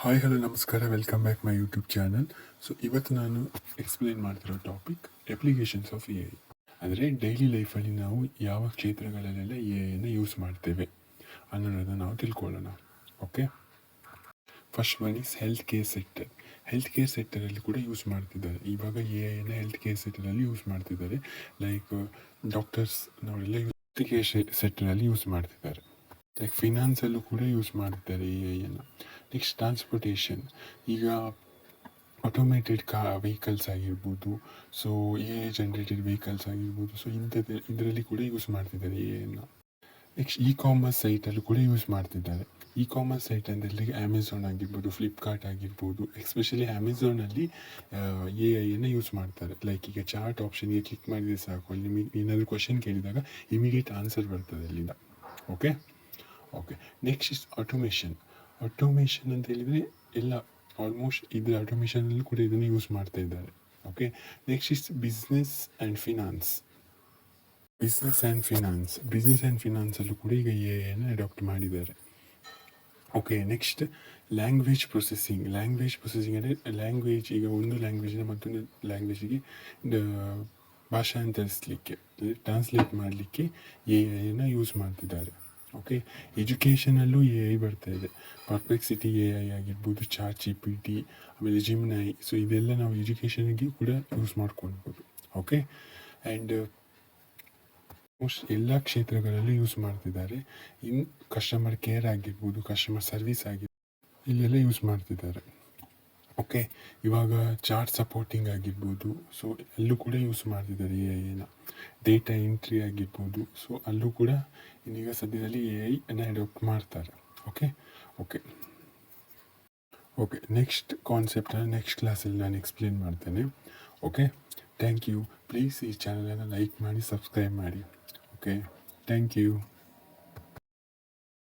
Hi hello ನಮಸ್ಕಾರ, welcome back my YouTube channel. So ಇವತ್ತು ನಾನು ಎಕ್ಸ್ಪ್ಲೇನ್ ಮಾಡ್ತಿರೋ topic applications of A I. ಅಂದರೆ ಡೈಲಿ ಲೈಫಲ್ಲಿ ನಾವು ಯಾವ ಕ್ಷೇತ್ರಗಳಲ್ಲೆಲ್ಲ ಎ ಐನ ಯೂಸ್ ಮಾಡ್ತೇವೆ ಅನ್ನೋದನ್ನು ನಾವು ತಿಳ್ಕೊಳ್ಳೋಣ. Okay, first one is health care sector. Health care ಸೆಕ್ಟರಲ್ಲಿ ಕೂಡ ಯೂಸ್ ಮಾಡ್ತಿದ್ದಾರೆ. ಇವಾಗ ಎ ಐನ ಹೆಲ್ತ್ ಕೇರ್ ಸೆಕ್ಟರಲ್ಲಿ ಯೂಸ್ ಮಾಡ್ತಿದ್ದಾರೆ. ಲೈಕ್ ಡಾಕ್ಟರ್ಸ್ ನಾವೆಲ್ಲ ಹೆಲ್ತ್ ಕೇರ್ ಸೆಕ್ಟರಲ್ಲಿ ಯೂಸ್ ಮಾಡ್ತಿದ್ದಾರೆ. ಲೈಕ್ ಫಿನಾನ್ಸಲ್ಲೂ ಕೂಡ ಯೂಸ್ ಮಾಡ್ತಿದ್ದಾರೆ ಎ ಐಯನ್ನು. ನೆಕ್ಸ್ಟ್ ಟ್ರಾನ್ಸ್ಪೋರ್ಟೇಷನ್, ಈಗ ಆಟೋಮೇಟೆಡ್ ವೆಹಿಕಲ್ಸ್ ಆಗಿರ್ಬೋದು, so A I generated vehicles ಆಗಿರ್ಬೋದು, ಸೊ ಇದರಲ್ಲಿ ಕೂಡ ಯೂಸ್ ಮಾಡ್ತಿದ್ದಾರೆ ಎ ಐನ. ನೆಕ್ಸ್ಟ್ ಇ ಕಾಮರ್ಸ್ ಸೈಟಲ್ಲೂ ಕೂಡ ಯೂಸ್ ಮಾಡ್ತಿದ್ದಾರೆ. ಇ ಕಾಮರ್ಸ್ ಸೈಟ್ ಅಂದರೆ ಅಮೆಝಾನ್ ಆಗಿರ್ಬೋದು, ಫ್ಲಿಪ್ಕಾರ್ಟ್ ಆಗಿರ್ಬೋದು. ಎಸ್ಪೆಷಲಿ ಅಮೆಝಾನಲ್ಲಿ ಎ ಐಯನ್ನು ಯೂಸ್ ಮಾಡ್ತಾರೆ. ಲೈಕ್ ಈಗ ಚಾರ್ಟ್ ಆಪ್ಷನ್ಗೆ ಕ್ಲಿಕ್ ಮಾಡಿದರೆ ಸಾಕು, ಅಲ್ಲಿ ನಿಮಗೆ ಏನಾದರೂ ಕ್ವಶನ್ ಕೇಳಿದಾಗ ಇಮಿಡಿಯೇಟ್ ಆನ್ಸರ್ ಬರ್ತದೆ ಅಲ್ಲಿಂದ. ಓಕೆ, ನೆಕ್ಸ್ಟ್ ಇಸ್ ಆಟೋಮೇಷನ್ ಅಂತ ಹೇಳಿದರೆ ಎಲ್ಲ ಆಲ್ಮೋಸ್ಟ್ ಇದರ ಆಟೋಮೇಷನಲ್ಲೂ ಕೂಡ ಇದನ್ನು ಯೂಸ್ ಮಾಡ್ತಾ ಇದ್ದಾರೆ. Okay, next is business and ಫಿನಾನ್ಸಲ್ಲೂ ಕೂಡ ಈಗ ಎ ಐನ ಅಡಾಪ್ಟ್ ಮಾಡಿದ್ದಾರೆ. ಓಕೆ, ನೆಕ್ಸ್ಟ್ ಲ್ಯಾಂಗ್ವೇಜ್ ಪ್ರೊಸೆಸಿಂಗ್ ಅಂದರೆ ಲ್ಯಾಂಗ್ವೇಜ್, ಈಗ ಒಂದು ಲ್ಯಾಂಗ್ವೇಜಿನ ಮತ್ತೊಂದು ಲ್ಯಾಂಗ್ವೇಜಿಗೆ ಭಾಷಾಂತರಿಸಲಿಕ್ಕೆ, ಟ್ರಾನ್ಸ್ಲೇಟ್ ಮಾಡಲಿಕ್ಕೆ ಎ ಐನ ಯೂಸ್ ಮಾಡ್ತಿದ್ದಾರೆ. ಓಕೆ, ಎಜುಕೇಷನಲ್ಲೂ ಎ ಐ ಬರ್ತಾ ಇದೆ. ಪರ್ಪ್ಲೆಕ್ಸಿಟಿ ಎ ಐ ಆಗಿರ್ಬೋದು, ಚಾಟ್ GPT, ಆಮೇಲೆ ಜಿಮ್ನೈ. ಸೊ ಇದೆಲ್ಲ ನಾವು ಎಜುಕೇಷನ್ಗೆ ಕೂಡ ಯೂಸ್ ಮಾಡ್ಕೊಳ್ಬೋದು. ಓಕೆ, ಆ್ಯಂಡ್ ಮೋಸ್ಟ್ ಎಲ್ಲ ಕ್ಷೇತ್ರಗಳಲ್ಲೂ ಯೂಸ್ ಮಾಡ್ತಿದ್ದಾರೆ. ಇನ್ನು ಕಸ್ಟಮರ್ ಕೇರ್ ಆಗಿರ್ಬೋದು, ಕಸ್ಟಮರ್ ಸರ್ವಿಸ್ ಆಗಿರ್ಬೋದು, ಇಲ್ಲೆಲ್ಲ ಯೂಸ್ ಮಾಡ್ತಿದ್ದಾರೆ. ಓಕೆ, ಇವಾಗ ಚಾರ್ಟ್ ಸಪೋರ್ಟಿಂಗ್ ಆಗಿರ್ಬೋದು, ಸೊ ಅಲ್ಲೂ ಕೂಡ ಯೂಸ್ ಮಾಡ್ತಿದ್ದಾರೆ ಎ ಐನ. ಡೇಟಾ ಎಂಟ್ರಿ ಆಗಿರ್ಬೋದು, ಸೊ ಅಲ್ಲೂ ಕೂಡ ಇನ್ನೀಗ ಸದ್ಯದಲ್ಲಿ ಎ ಐನ ಅಡಾಪ್ಟ್ ಮಾಡ್ತಾರೆ. ಓಕೆ, ನೆಕ್ಸ್ಟ್ ಕಾನ್ಸೆಪ್ಟನ್ನು ನೆಕ್ಸ್ಟ್ ಕ್ಲಾಸಲ್ಲಿ ನಾನು ಎಕ್ಸ್ಪ್ಲೇನ್ ಮಾಡ್ತೇನೆ. Okay, thank you. ಪ್ಲೀಸ್ ಈ ಚಾನಲನ್ನು ಲೈಕ್ ಮಾಡಿ, ಸಬ್ಸ್ಕ್ರೈಬ್ ಮಾಡಿ. Okay, thank you.